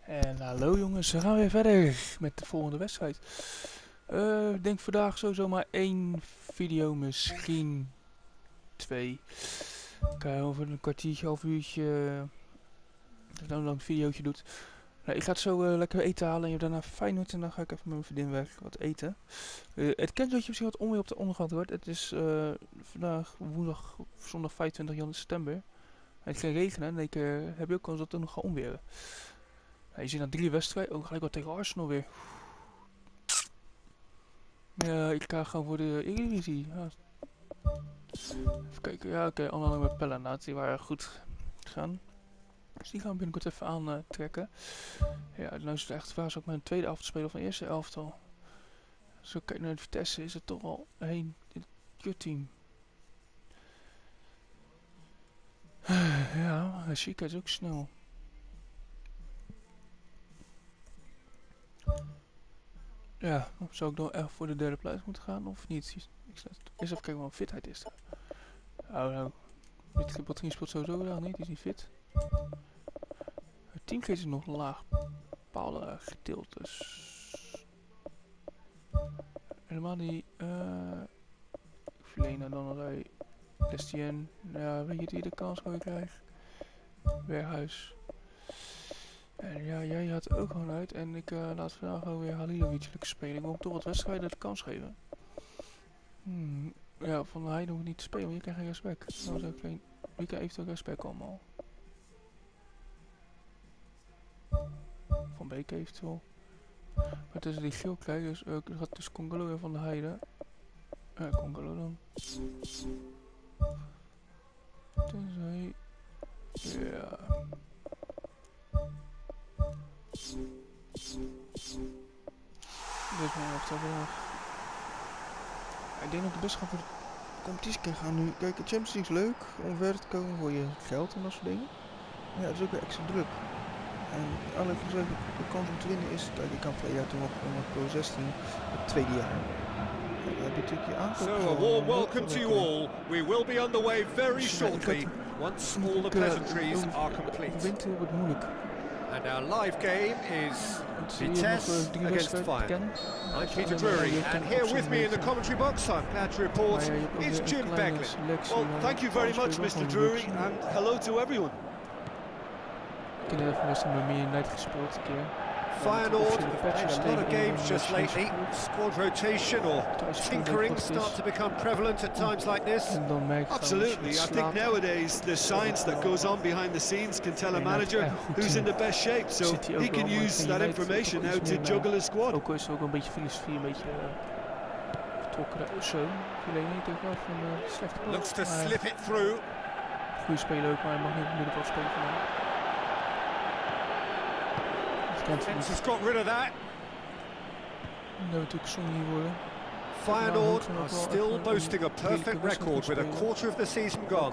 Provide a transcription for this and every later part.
En hallo jongens, we gaan weer verder met de volgende wedstrijd. Ik denk vandaag sowieso maar 1 video, misschien 2. Kijk, over een kwartiertje, half uurtje, dat je dan een lang videootje doet. Nou, ik ga het zo lekker eten halen en je daarna feyenoord en dan ga ik even met mijn vriendin weg wat eten. Het kent dat je misschien wat onweer op de onderkant wordt. Het is vandaag woensdag, zondag 25 september. Het gaat regenen en ik heb je ook kans dat het nog gaat onweren. Je ziet na 3 wedstrijden, ook gelijk wat tegen Arsenal weer. Ja, ik ga gewoon voor de Eredivisie. Ja. Even kijken, ja oké, andere met Pellenaat, die waren goed gegaan. Dus die gaan we binnenkort even aantrekken. Ja, nu is het echt waar, ook mijn tweede elftal spelen van de eerste elftal. Zo kijk naar de Vitesse, is het toch al een kutteam. Ja, Chica is ook snel. Ja, zou ik dan echt voor de derde plaats moeten gaan of niet? Eerst even kijken wat fitheid is. Nou, Batterie speelt sowieso wel niet, die is niet fit. Het teamgeest is nog laag bepaalde gedeeltes. Helemaal die Verlena dan allerlei Destien. Ja, weet je wie de kans gewoon krijgt? Weerhuis. En ja, jij gaat ook gewoon uit en ik laat vandaag gewoon weer Halilovic lekker spelen. Ik wil hem toch wat wedstrijden de kans geven. Ja, van de Heide hoeft niet te spelen, want je krijgt geen respect. Nou, zo geen... Wie krijgt eventueel respect allemaal? Van Beek eventueel. Maar tussen die geel krijgen gaat dus Congolo en Van de Heide. Congolo dan. Tenzij... Ja... Dit is mijn elftal vandaag. Ik denk dat ik best gewoon voor de competitie kan gaan nu. Kijk, de Champions League is leuk om verder te komen voor je geld en dat soort dingen. Maar ja, het is ook weer extra druk. En alle gezegd, de kans om te winnen is, kijk, ik kan 2 jaar toen nog onder Pro 16, het tweede jaar. En dan heb je natuurlijk je aankoop. So a warm welcome to you all. We will be underway very shortly once all the pleasantries are complete. De winter wordt moeilijk. And our live game is Vitesse against Feyenoord. I'm Peter Drury, and here with me in the commentary box, I'm glad to report, is Jim Beglin. Well, thank you very much, Mr. Drury, and hello to everyone. Ik heb even best een Man United gespeeld een keer. Feyenoord have played a lot of games just lately. Squad rotation or tinkering start to become prevalent at times like this. Absolutely, I think nowadays the science that goes on behind the scenes can tell a manager who's in the best shape, so he can use that information now to juggle his squad. Ook is ook een beetje filosofie, een beetje vertrokken. Zo, Verlena tegenover een slechte bal. Looks to slip it through. Goeie speler ook, maar hij mag niet op het middenveld spelen vandaag. Defence has got rid of that. Dat natuurlijk zonde worden. Feyenoord are still boasting a perfect record with a quarter of the season gone.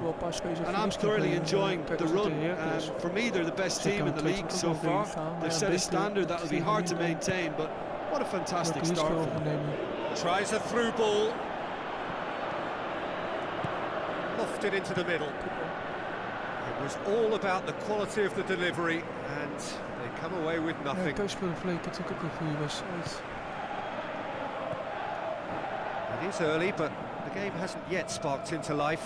And I'm thoroughly enjoying the run. For me, they're the best team in the league so far. They've set a standard that will be hard to maintain, but what a fantastic start for them. Tries a through ball. Lofted into the middle. It was all about the quality of the delivery, and they come away with nothing. Ja, thuisspelen Vleek is natuurlijk ook een goede wedstrijd. It is early, but the game hasn't yet sparked into life.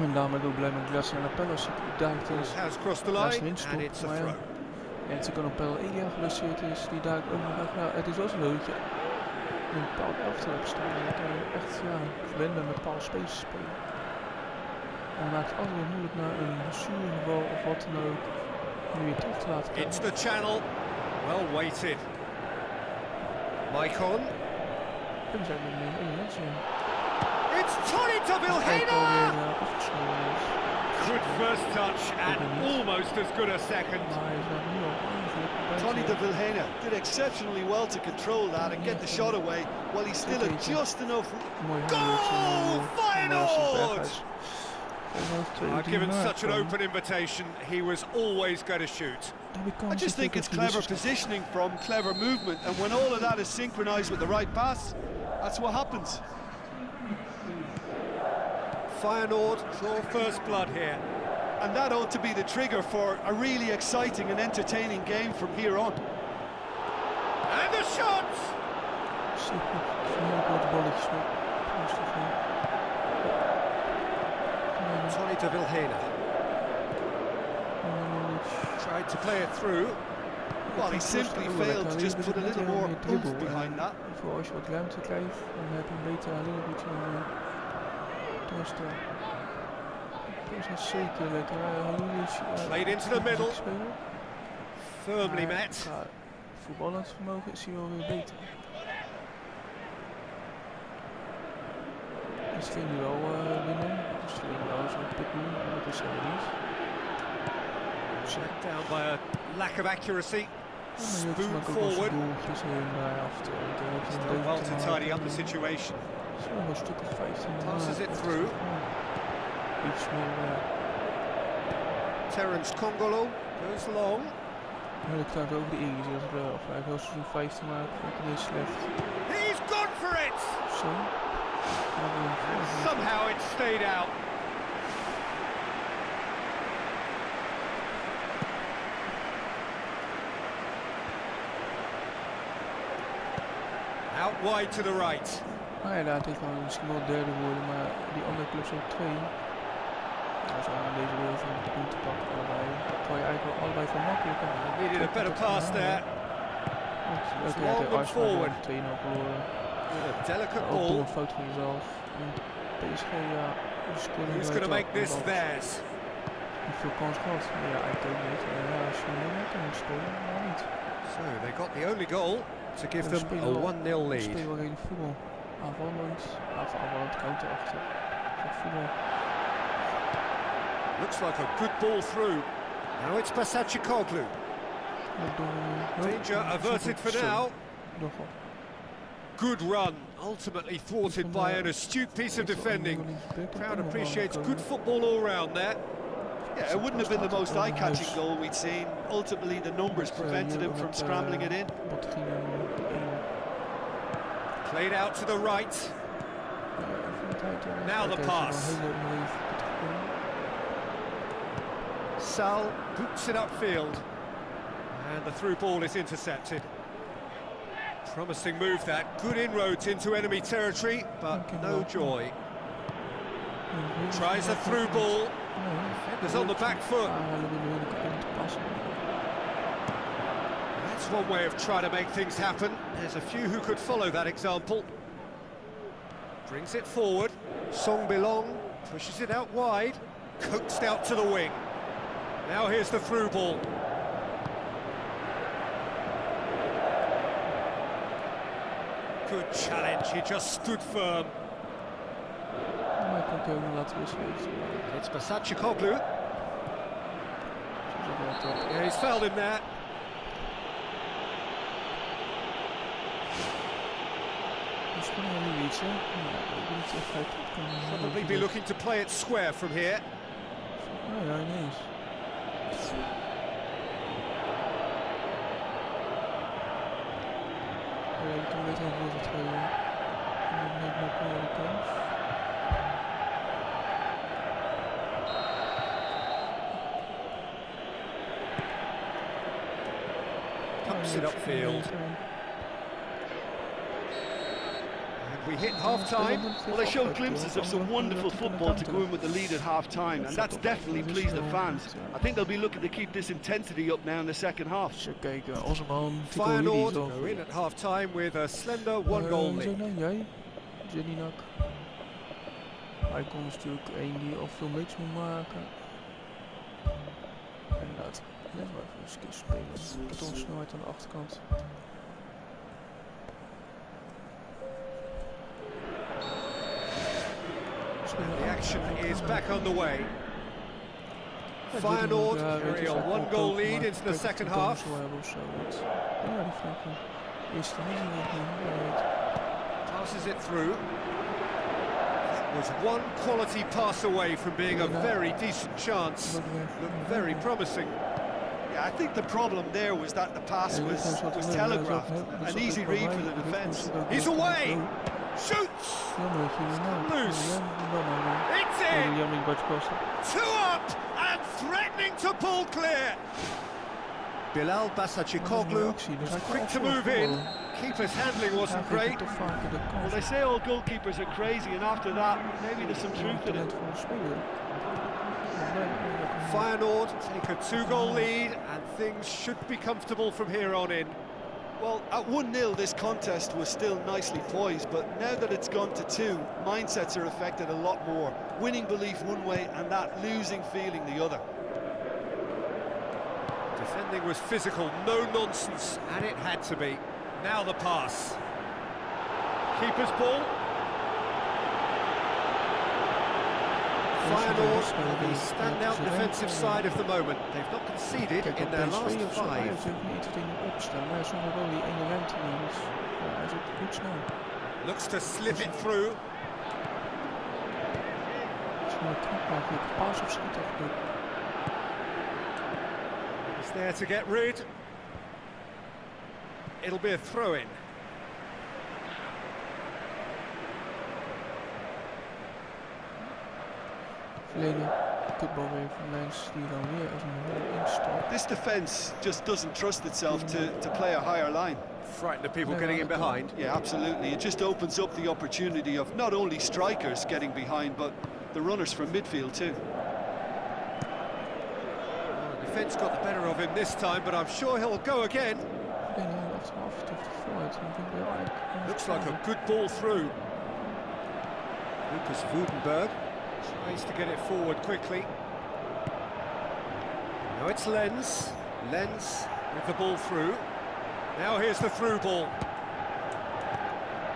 En daarom ben ik ook blij met Glass en Appellas. Has crossed the line, and it's a throw. En het is ook een Appel Elia geblesseerd is, die daar ook nog even... Nou, het is wel zo dat je een bepaald elftal hebt staan. En dan kan je echt gewend bent met bepaalde spelers te spelen. En dan maakt het altijd weer moeilijk naar een blessuregeval of wat dan ook. Nu weer terug te laten komen. It's the channel. Well weighted. Maicon. We zijn met één mensen. It's Tony de Vilhena! Good first touch and almost as good a second. Tony de Vilhena did exceptionally well to control that and get the shot away while he still had just enough. Goal! Feyenoord! Given such an open invitation, he was always going to shoot. I just think it's clever positioning from clever movement, and when all of that is synchronized with the right pass, that's what happens. Feyenoord draw first blood here. and that ought to be the trigger for a really exciting and entertaining game from here on. And the shot! Tony de Vilhena tried to play it through. Well, he simply failed to just put a little more oomph behind that. Voor als je wat ruimte krijgt, dan heb je een beter een beetje doorstel. Dat is zeker lekker. Played into the middle. Firmly met. Voetballend vermogen is hij wel weer beter. Dus ging hij wel winnen. Dus hij ging wel zo'n pik doen, maar dat is helemaal niet. Shut down by a lack of accuracy. Spoon forward. Still well to tidy up the situation. Passes it through. Terence Congolo goes long. Ik sta het over de Ierse als wel. Hij heeft wel seizoen 15 maar ook niet slecht. He's gone for it! Zo. Somehow it stayed out. Out wide to the right. Maar ja, daar tegen misschien wel derde worden, maar die andere clubs ook 2. Nou, zo aan deze wereld van de punten pakken allebei. Terwijl je eigenlijk wel allebei gewoon makkelijk kan. Needed a better pass there. Long and forward. 2-0 verloren. A delicate ook door ball. een fout van jezelf. En PSG, ja. Who's going to make this theirs? Niet veel kans gehad. Ja, eigenlijk ook niet. Ja, als je nu lekker moet spelen, maar niet. So they got the only goal to give them a 1-0 lead. Spelen wel redelijk voetbal. Aanvallend, counterachtig. Voetbal. Looks like a good ball through. Now it's Pasacikoglu. Danger averted for now. Good run, ultimately thwarted by an astute piece of defending. Crowd appreciates good football all round there. Yeah, it wouldn't have been the most eye-catching goal we'd seen. Ultimately, the numbers prevented him from scrambling it in. Played out to the right. Now the pass. Sal boots it upfield. And the through ball is intercepted. Promising move that. Good inroads into enemy territory, but no joy. Tries a through ball. Defenders on the back foot. That's one way of trying to make things happen. There's a few who could follow that example. Brings it forward. Song Bilong pushes it out wide. Coaxed out to the wing. Now here's the through ball. Good challenge, he just stood firm. It's Pasacikoglu. Yeah, he's fouled him there. Probably be looking to play it square from here. Pumps it upfield. And we hit half-time. Well, they showed glimpses of some wonderful football to go in with the lead at half-time, and that's definitely pleased the fans. I think they'll be looking to keep this intensity up now in the second half. Feyenoord go in at half-time with a slender one-goal lead. Hij kon natuurlijk één die al veel match moet maken. Inderdaad, net maar even een keer spelen. Betonsnelheid aan de achterkant. The action is back underway. Feyenoord carry a one-goal lead into the second half. Passes it through. Was one quality pass away from being a very decent chance. Looked very promising. Yeah, I think the problem there was that the pass was telegraphed. An easy read for the defence. He's away! Shoots! Loose! It's in! 2 up and to pull clear. Bilal Basacikoglu was quick to move in. Keeper's handling wasn't great. Well, they say all goalkeepers are crazy, and after that, maybe there's some truth in it. Feyenoord take a 2-goal lead, and things should be comfortable from here on in. Well, at 1-0, this contest was still nicely poised, but now that it's gone to 2, mindsets are affected a lot more. Winning belief one way, and that losing feeling the other. Defending was physical, no nonsense, and it had to be. Now the pass. Keeper's ball. Feyenoord on the standout defensive side of the moment. They've not conceded in their last 5. Looks to slip it through. He's there to get rid. It'll be a throw-in. This defence just doesn't trust itself to play a higher line. Frighten the people getting in behind. Yeah, absolutely. It just opens up the opportunity of not only strikers getting behind, but the runners from midfield too. Well, the defence got the better of him this time, but I'm sure he'll go again. Looks like a good ball through. Lucas Woudenberg tries to get it forward quickly. Now it's Lens. Lens with the ball through. Now here's the through ball.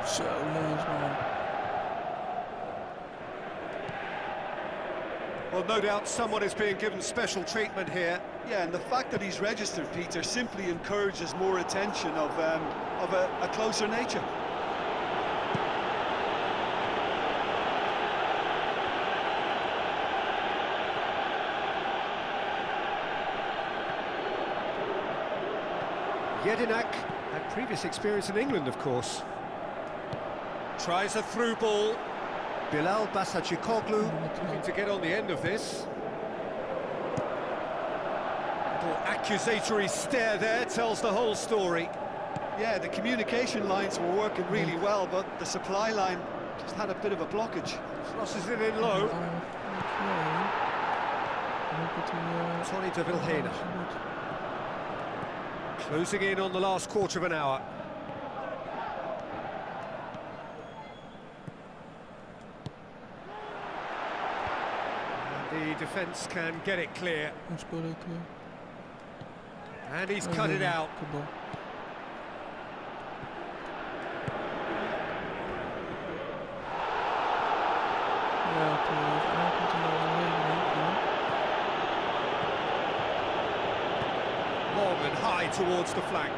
So Lens, man. Well, no doubt someone is being given special treatment here. Yeah, and the fact that he's registered, Peter, simply encourages more attention of a closer nature. Jedinak had previous experience in England, of course. Tries a through ball. Bilal Basacikoglu looking to get on the end of this. Little accusatory stare there tells the whole story. Yeah, the communication lines were working really well, but the supply line just had a bit of a blockage. Crosses it in low. Tony de Vilhena. Closing in on the last quarter of an hour. And the defence can get it clear. And he's cut it out. Long and high towards the flank.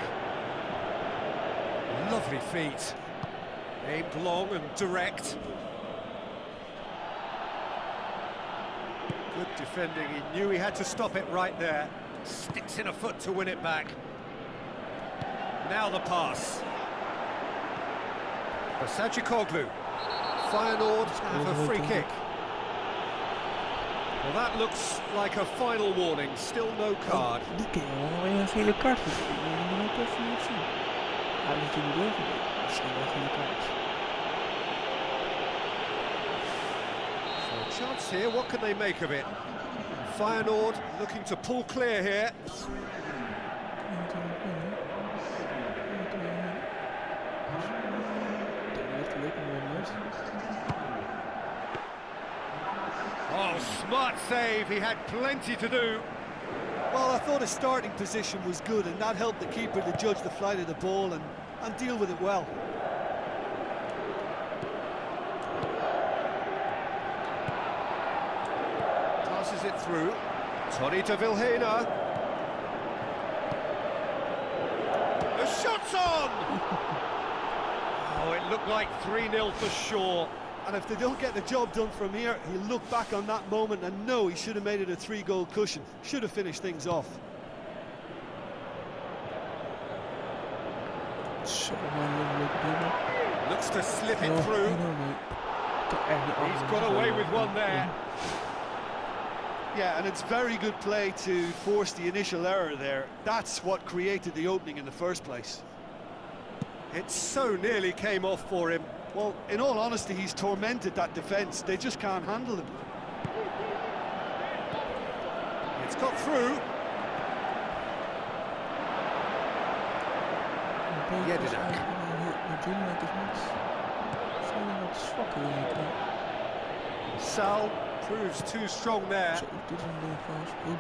Lovely feet. Aimed long and direct. Good defending. He knew he had to stop it right there. Sticks in a foot to win it back. Now the pass. Basacikoglu. Feyenoord have a free kick. Well, that looks like a final warning. Still no card. So a chance here. What can they make of it? Feyenoord looking to pull clear here. Oh, smart save. He had plenty to do. Well, I thought his starting position was good, and that helped the keeper to judge the flight of the ball and deal with it well. Passes it through. Tony de Vilhena. The shot's on! Oh, it looked like 3-0 for sure. And if they don't get the job done from here, he'll look back on that moment and know he should have made it a 3-goal cushion. Should have finished things off. Looks to slip it through. He's got away with one there. Yeah, and it's very good play to force the initial error there. That's what created the opening in the first place. It so nearly came off for him. Well, in all honesty, he's tormented that defence. They just can't handle him. It's got through. Jedinak. Sal proves too strong there.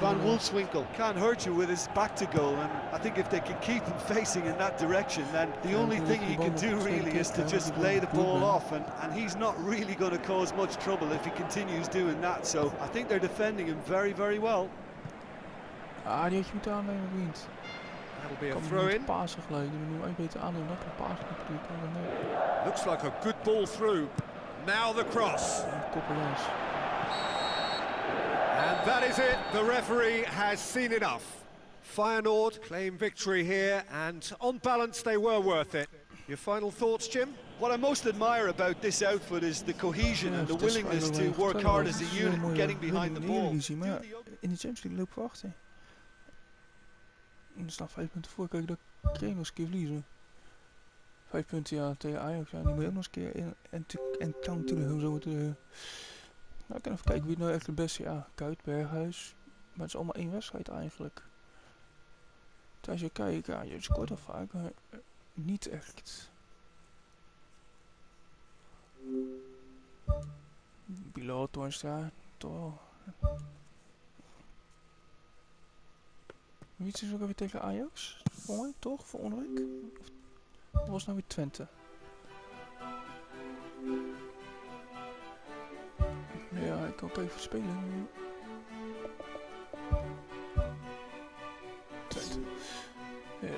Van Wolfswinkel can't hurt you with his back to goal, and I think if they can keep him facing in that direction, then the only thing he can do really is to just lay the ball off, and he's not really going to cause much trouble if he continues doing that. So I think they're defending him very, very well. Ah, die had je moeten aannemen, vriend. That'll be a throw-in. Pasen gelijk, die moet je beter aannemen. Dat een paas natuurlijk. Looks like a good ball through. Now the cross. And that is it. The referee has seen enough. Feyenoord claim victory here, and on balance they were worth it. Your final thoughts, Jim? What I most admire about this outfit is the cohesion and the willingness to work hard as a unit, getting behind the ball. In de Champions League lopen we achter. En er staan 5 punten voor. Kijk, dat kreeg nog eens een keer verliezen. 5 punten ja, tegen Ajax. Ja, die moet je ook nog eens een keer in. En kan natuurlijk zo moeten. Nou, ik kan even kijken wie nou echt de beste. Ja, Kuit, Berghuis. Maar het is allemaal één wedstrijd eigenlijk. Als je kijkt, ja, je scoort al vaak, maar niet echt. Bilal, Toornstra, toch wel. Wie is dus ook weer tegen Ajax? Volgende, toch? Volgende week? Of was het nou weer Twente? Ja, ik kan ook even spelen. Twente. Ja.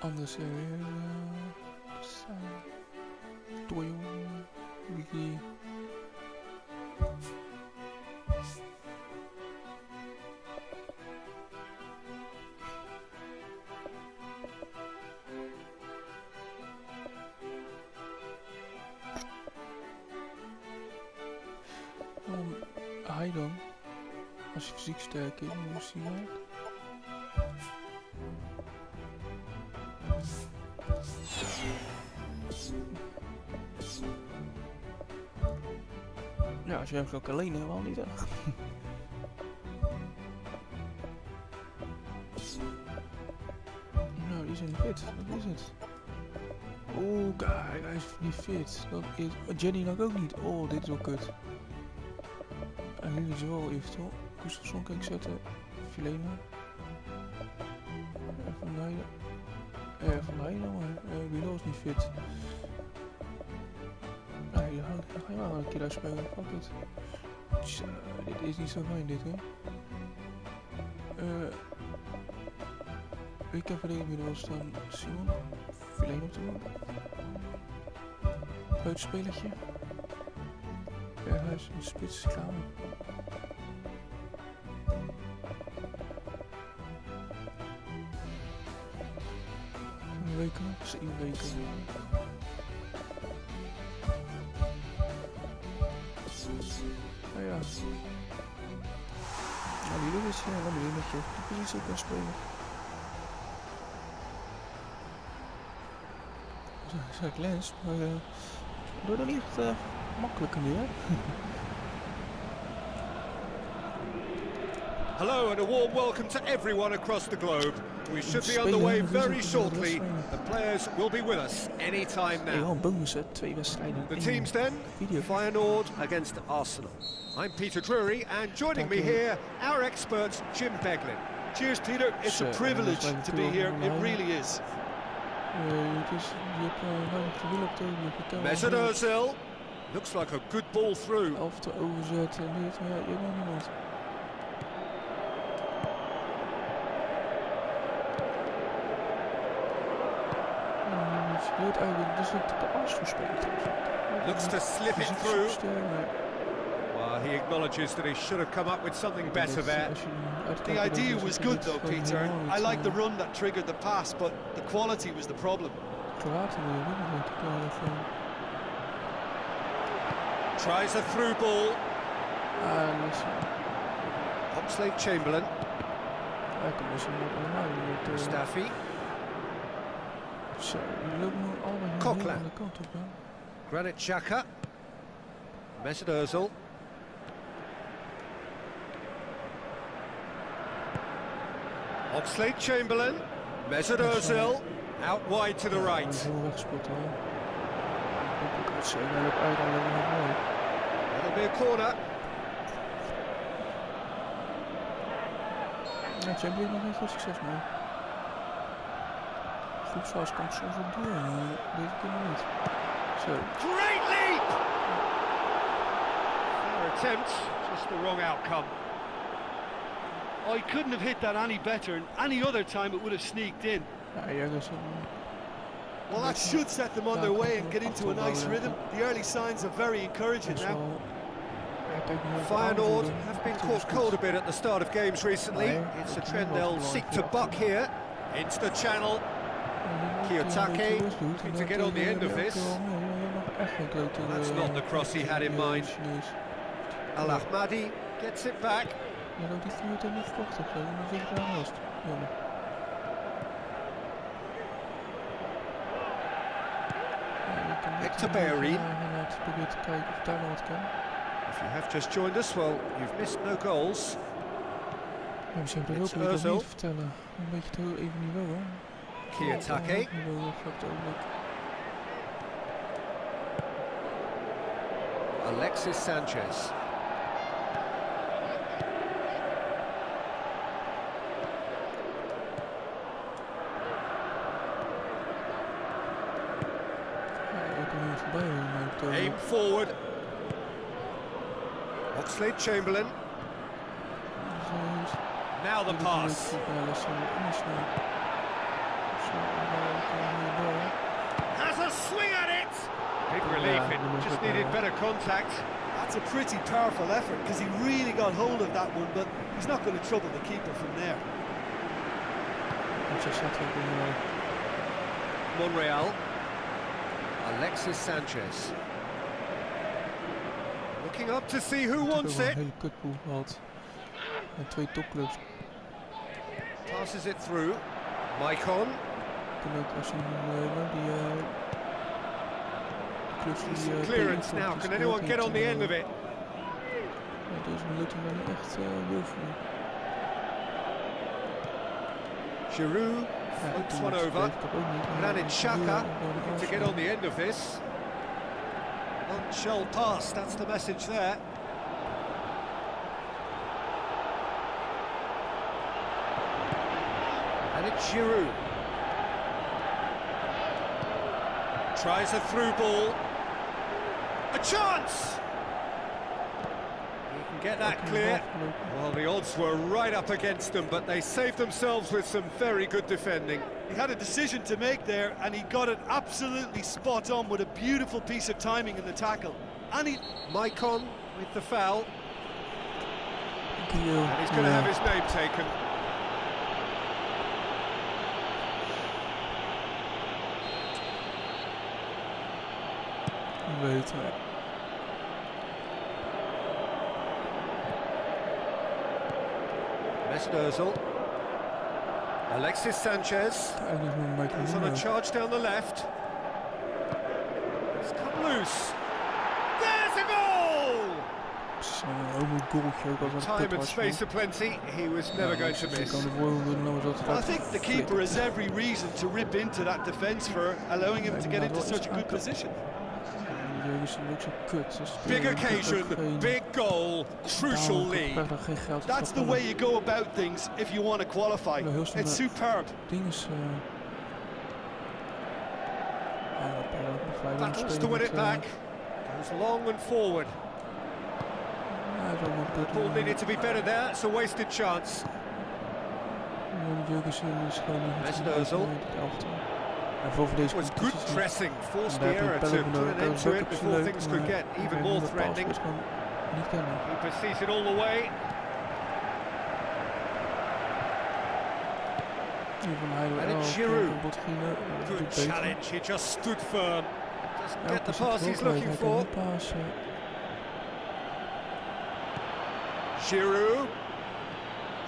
Anders Toyo, Wiki. Hij dan, als je fysiek sterk is, moest hij wel. Ja, als je hem ook alleen helemaal niet, hè. Nou, die is niet fit. Wat is het? Oeh, kijk, hij is niet fit. Dat is... Jenny nog ook niet. Oh, dit is wel kut. En nu is wel eventueel. Gustafsson kan ik zetten. Filena. Van Leiden. Van Leiden, maar Bilal is niet fit. Nee, dan ga je wel een keer uitspelen. Fuck it. Dit is niet zo fijn, dit, hè. Ik heb verleden midden staan Simon. Filena op te doen. Buitenspelertje. Berghuis in de spits gaan. Een weken, 7 weken. Nou ja. Nou, die is wel een dat je op de positie kan spelen. Dat is Lens, maar doe dat niet echt makkelijker nu, hè? Hello and a warm welcome to everyone across the globe. We should be underway very shortly. The players will be with us anytime now. The teams then, Feyenoord against Arsenal. I'm Peter Drury, and joining me here, our expert Jim Beglin. Cheers, Peter. It's a privilege to be here. It really is. Mesut Ozil. Looks like a good ball through. Of te overzetten, niet, maar ja, je hebt nog niemand. Je weet eigenlijk dus dat de Arsenal speelt. Looks to slip it through. Well, he acknowledges that he should have come up with something better there. The idea was good though, Peter. I like the run that triggered the pass, but the quality was the problem. Tries a through ball. Oxlade-Chamberlain. Mustafi. Coquelin. Granit Xhaka. Mesut Ozil. Oxlade-Chamberlain. Mesut Ozil. Out wide to the right. That'll be a corner. Ja, Champions nog niet veel succes mee. Groepsfase komt soms op door, deze keer nog niet. Zo. Great leap! Fair attempt, just the wrong outcome. Oh, he couldn't have hit that any better, and any other time it would have sneaked in. Ja, dat is well, that should set them on their way and get into a nice rhythm. The early signs are very encouraging now. Feyenoord have been caught cold a bit at the start of games recently. It's a trend they'll seek to buck here. Into the channel. Kiyotake looking to get on the end of this. That's not the cross he had in mind. Al Ahmadi gets it back. Hector Bellerin. If you have just joined us, well, you've missed no goals. It's Ozil. Kiyotake. Alexis Sanchez. Aim forward. Oxlade-Chamberlain. Now the pass. Has a swing at it. Big relief, it just needed better contact. That's a pretty powerful effort because he really got hold of that one, but he's not going to trouble the keeper from there. Monreal. Alexis Sanchez. Looking up to see who wants it. Passes it through. Maicon. Clearance now. Can anyone get on the end of it? Giroud floats one over. Granit Xhaka looking to get on the end of this. None pass, that's the message there. And it's Giroud. Tries a through ball. A chance! He can get that clear. Well, the odds were right up against them, but they saved themselves with some very good defending. He had a decision to make there, and he got it absolutely spot on with a beautiful piece of timing in the tackle. And Maicon with the foul. And he's going to have his name taken. Mesut Ozil. Alexis Sanchez goes on a charge down the left. It's come loose. There's a goal! Time and space aplenty. He was never going to miss. I think the keeper has every reason to rip into that defence for allowing him to get into such a good position. Big occasion, big goal, crucial lead. That's the way you go about things if you want to qualify. It's superb. Battles to win it back. Goes long and forward. The ball needed to be better there. It's a wasted chance. Mesut Ozil. En voor deze Was good competitie pressing, forced daar the heb je error to Pelham put nodig. an Dat end is to ook it op zijn before leuk, things maar could get even ik more ben de threatening. paasspits gewoon niet kennen. Keeper sees it all the way. Hier van Heidel And it's Elf, Giroud. Botgine, Good doet beter. challenge, he just stood firm. Doesn't get the Elke pass zit he's er ook uit, looking hij kan for. niet passen. Giroud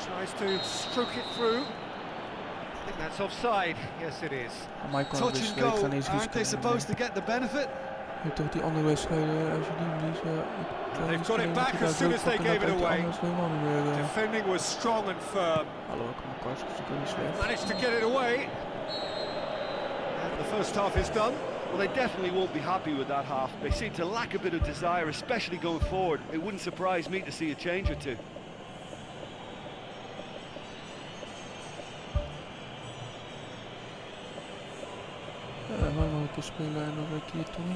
tries to stroke it through. I think that's offside. Yes, it is. Maar kan Touch dus and ik ga go, niet eens aren't they supposed to get the benefit? Je hebt toch die andere wedstrijden, als je die verliest, They've got it back as soon as they gave it away. helemaal niet meer. Defending was strong and firm. Hallo, ik kom kast, dus ik kan niet slecht. Managed to get it away. And the first half is done. Well, they definitely won't be happy with that half. They seem to lack a bit of desire, especially going forward. It wouldn't surprise me to see a change or two. Ja, maar nog een keer spelen en dan een keer Tommy.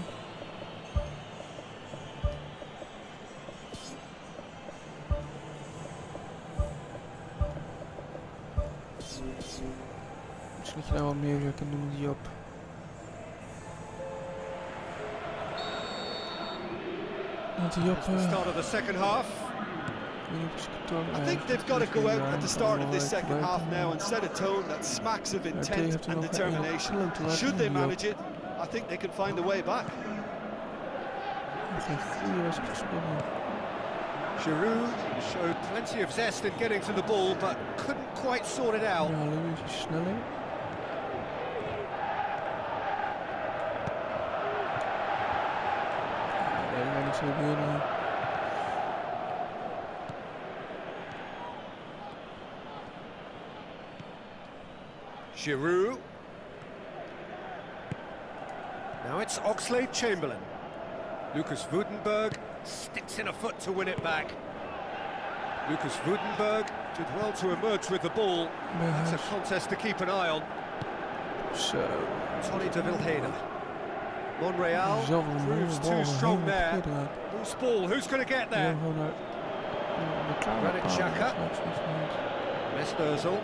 Misschien dat je daar wat meer kan doen met die op. Met die op. The start of the second half. I think they've got to go out at the start of this second half now and set a tone that smacks of intent and determination. Should they manage it, I think they can find a way back. Giroud showed plenty of zest in getting to the ball, but couldn't quite sort it out. Ja, Louis is sneller. Ja, niks gebeuren. Giroud. Now it's Oxlade-Chamberlain. Lucas Woudenberg sticks in a foot to win it back. Lucas Woudenberg did well to emerge with the ball. It's a contest to keep an eye on. So. Tony de Vilhena. Monreal proves too strong there. Loose ball, who's going to get there? Granit Xhaka. Mesut Ozil.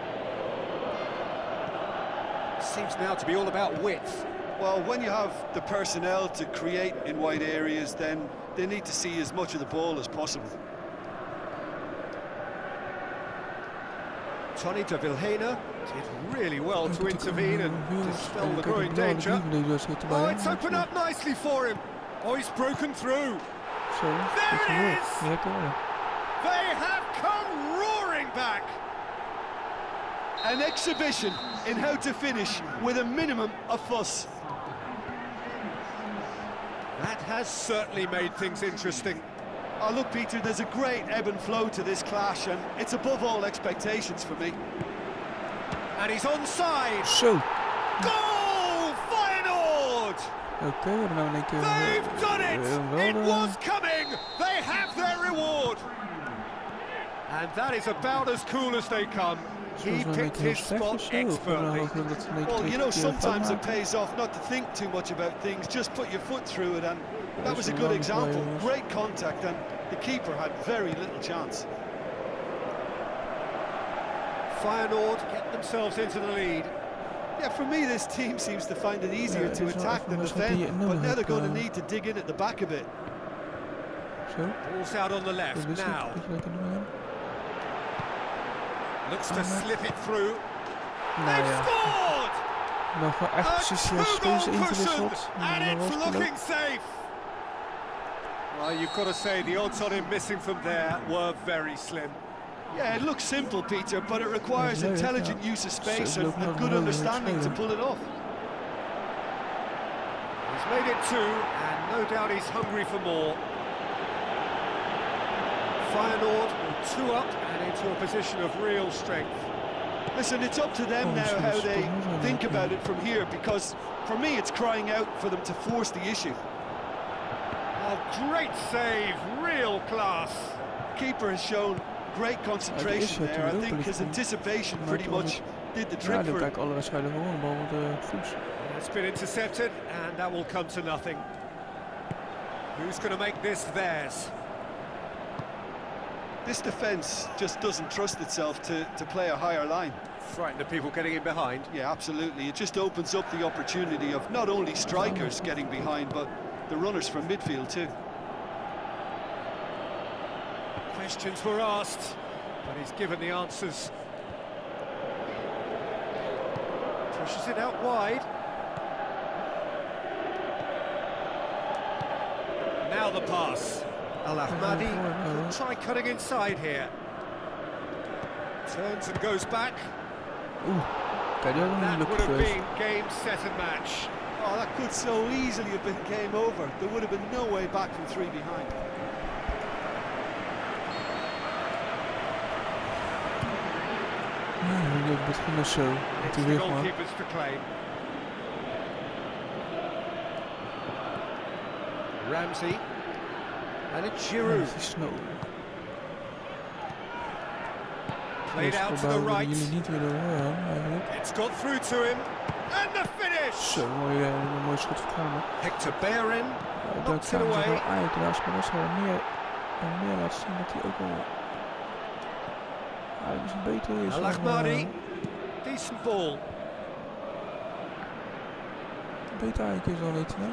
Seems now to be all about width. Well, when you have the personnel to create in wide areas, then they need to see as much of the ball as possible. Tony de Vilhena did really well to intervene and dispel the growing danger. Oh, it's opened up nicely for him. Oh, he's broken through. There it is! They have come roaring back. An exhibition in how to finish with a minimum of fuss. That has certainly made things interesting. Oh, look, Peter, there's a great ebb and flow to this clash, and it's above all expectations for me. And he's onside. So. Goal! Feyenoord! Okay, they've done it! It was coming! They have their reward! And that is about as cool as they come. He picked his spot expertly. Well, you know, sometimes it pays off not to think too much about things, just put your foot through it, and that was a good example. Great contact, and the keeper had very little chance. Feyenoord get themselves into the lead. Yeah, for me, this team seems to find it easier to attack than defend, but now they're going to need to dig in at the back a bit. Ball's out on the left now. Looks to slip it through. They've scored! Nog wel echt precies juist in de schot. And it's looking safe. Well, you've got to say the odds on him missing from there were very slim. Yeah, it looks simple, Peter, but it requires intelligent use of space and good understanding to pull it off. He's made it two, and no doubt he's hungry for more. Feyenoord will two up and into a position of real strength. Listen, it's up to them now how they think about it from here, because for me it's crying out for them to force the issue. Oh, great save, real class. Keeper has shown great concentration there. I think his anticipation pretty much did the trick for him. It's been intercepted, and that will come to nothing. Who's going to make this theirs? This defence just doesn't trust itself to play a higher line. frightened of people getting in behind. Yeah, absolutely. It just opens up the opportunity of not only strikers getting behind, but the runners from midfield too. Questions were asked, but he's given the answers. Pushes it out wide. Now the pass. Al-Ahmadi could try cutting inside here. Turns and goes back. That would have been game, set and match. Oh, that could so easily have been game over. There would have been no way back from 3 behind. It's the goalkeepers to claim. Ramsey. And it's Giroud. Played out to the right. It's got through to him. And the finish! Zo, mooi schot voorkomen. Hector Bellerin knocks it away. Maar was er meer laat zien dat hij ook wel... Hij is een beter is. Al-Ahmadi. Decent ball. Beter eigenlijk is dan niet, hè?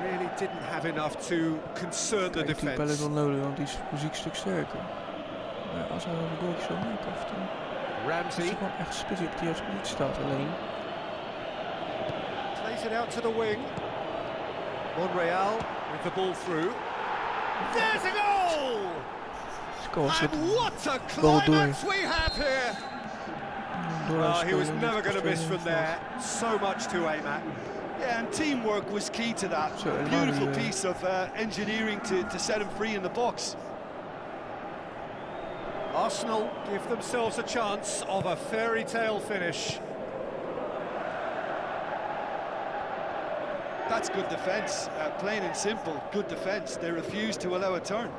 Really didn't have enough to concern the defense. Die is wel nodig, want die is fysiek een stuk sterker. Maar als hij wel een goaltje zou maken af en toe... Ramsey. Is gewoon echt spits op die juiste positie staat alleen. Plays it out to the wing. Monreal with the ball through. There's a goal! And what a climax we have here! Oh, he was never going to miss from there. So much to aim at. Yeah, and teamwork was key to that. Beautiful piece of engineering to set him free in the box. Arsenal give themselves a chance of a fairy tale finish. That's good defence, plain and simple, good defence. They refused to allow a turn.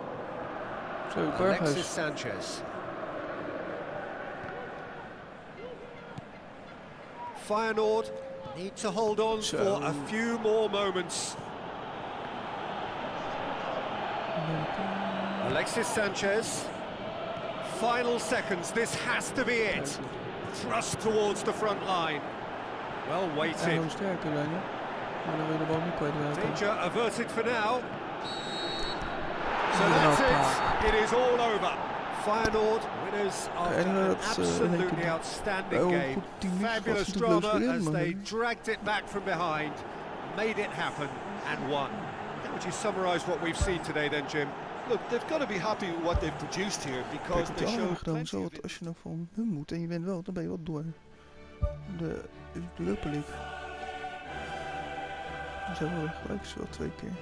Alexis Sanchez. Feyenoord need to hold on for a few more moments. Alexis Sanchez. Final seconds, this has to be it. Thrust towards the front line. Well weighted. Danger averted for now. So that's it. It is all over. Feyenoord winners after an absolutely outstanding game. Fabulous drama as they dragged it back from behind, made it happen and won. How would you summarise what we've seen today then, Jim? Look, they've got to be happy with what they've produced here because they showed plenty of it. Als je nou van hun moet en je bent wel, dan ben je wel door de Europa League. Ze zijn wel gelijk, is wel 2 keer.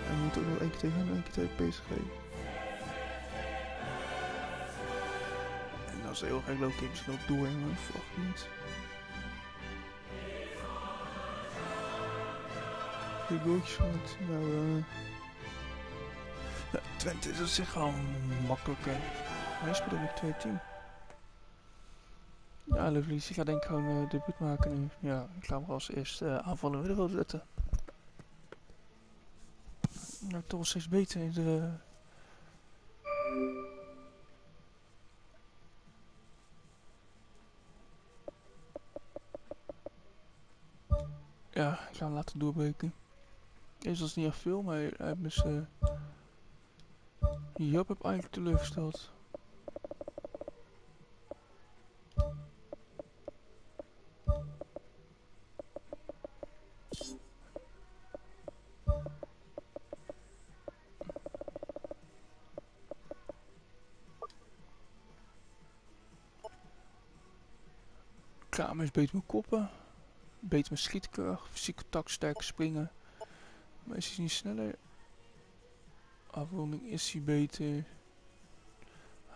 En we moeten ook wel 1 keer tegen hen en 1 keer tegen PSG. En als ze heel erg low-key misschien ook door, maar ik verwacht niet. Die goaltjes van het, nou ja, Twente is op zich gewoon makkelijker. Hij speelt ook met 2 team. Ja, Lovely, ik ga denk ik gewoon debuut maken nu. Ja, ik ga hem als eerste aanvallen middenveld zetten. Nou, toch wel steeds beter in de... Ja, ik ga hem laten doorbreken. Eerst was het niet echt veel, maar hij heeft me zijn... Job heb eigenlijk teleurgesteld. Kramer is beter met koppen, beter met schietkracht, fysiek contact, sterk springen. Maar is hij niet sneller? Afronding is hij beter.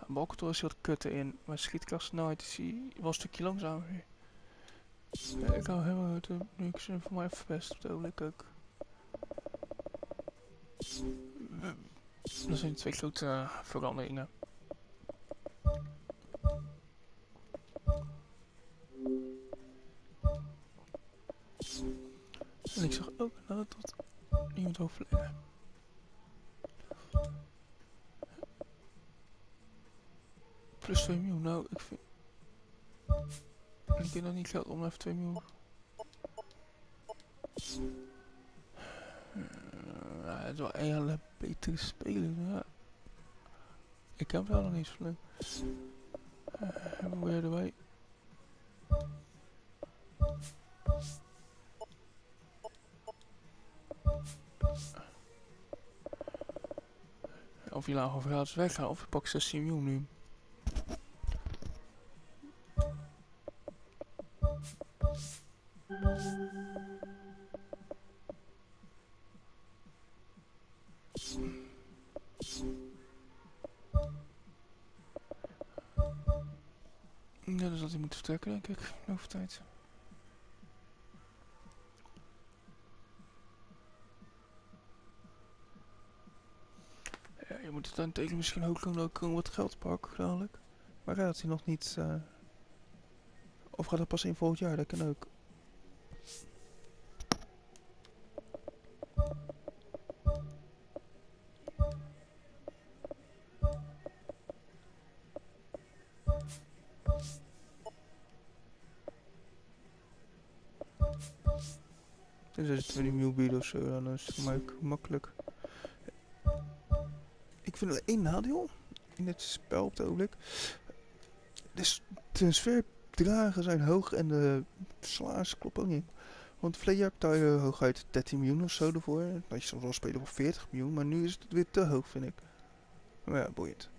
Balcontrole is wat kutter in, maar schietkracht snelheid is hij wel een stukje langzamer. Ja, ik hou helemaal uit, nu ik ze voor mij verpest op het ogenblik ook. Dat zijn 2 grote veranderingen. En ik zag ook dat tot iemand overleden. Plus 2 miljoen, nou ik vind... En ik heb nog niet geld om even 2 miljoen. Ja, het is wel een hele betere speler. Ja. Ik heb daar nog niet zo leuk. Hebben we weer erbij. Of je laat gewoon gratis weggaan of je pakt 16 miljoen nu. Ja, dan zal hij moeten vertrekken, denk ik. Over tijd. Ja, je moet het dan tegen misschien ook wat geld pakken, dadelijk. Maar gaat hij nog niet... of gaat dat pas in volgend jaar? Dat kan ook. Dus als het 20 miljoen bieden of zo, dan is het voor mij ook makkelijk. Ik vind er één nadeel in dit spel op het ogenblik. De transferbedragen zijn hoog en de salaris kloppen ook niet. Want verleden jaar betaal je hooguit 13 miljoen of zo ervoor. Dat je soms wel spelen voor 40 miljoen, maar nu is het weer te hoog, vind ik. Maar ja, boeiend.